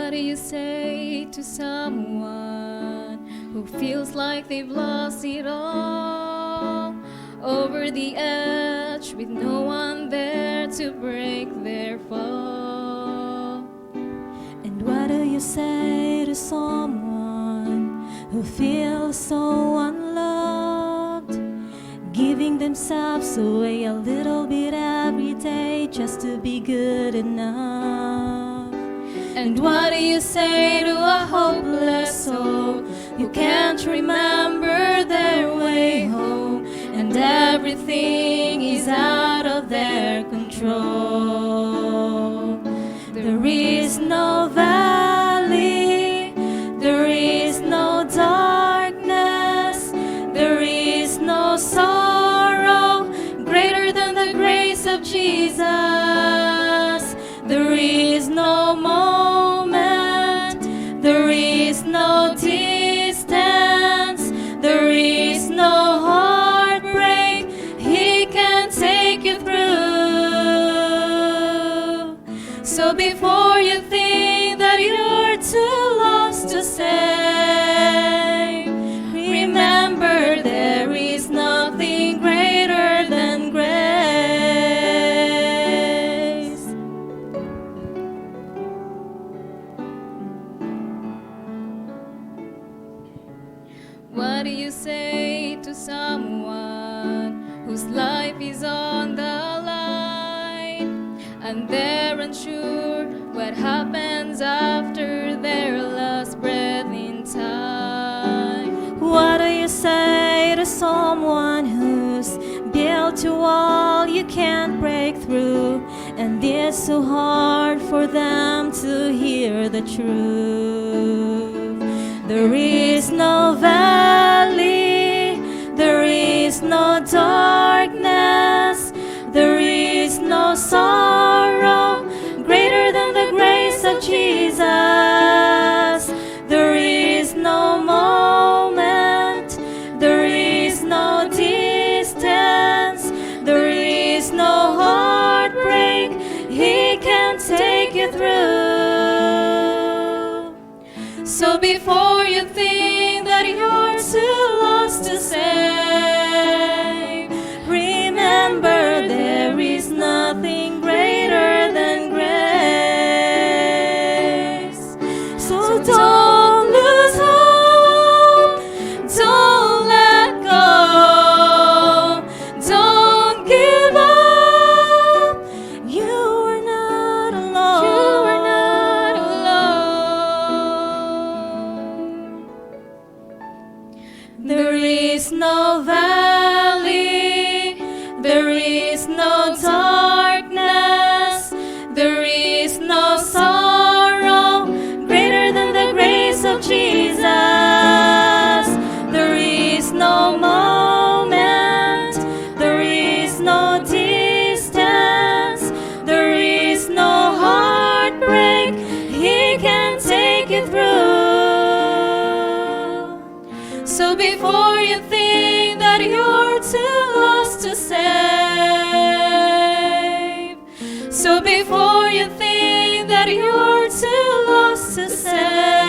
what do you say to someone who feels like they've lost it all? Over the edge with no one there to break their fall. And what do you say to someone who feels so unloved, giving themselves away a little bit every day just to be good enough? And what do you say to a hopeless soul who can't remember their way home, and everything is out of their control? There is no valley, there is no darkness, there is no sorrow greater than the grace of Jesus. There is no moment, there is no distance, there is no heartbreak He can take you through. So before you think that you're too lost to save, remember there is nothing greater than grace. What do you say to someone whose life is on the line, and they're unsure what happens after their last breath in time? What do you say to someone who's built a wall you can't break through, and it's so hard for them to hear the truth? There is no valley, there is no darkness, there is no sorrow greater than the grace of Jesus. There is no moment, there is no distance, there is no heartbreak He can take you through. So before you think that you're too lost to save, remember there is nothing greater than grace. So don't lose hope, don't let go, don't give up. You are not alone. You are not alone. There is no valley, there is no darkness, there is no sorrow greater than the grace of Jesus. There is no moment, there is no distance, there is no heartbreak He can take you through. So before you think that you're too lost to save, so before you think that you're too lost to save,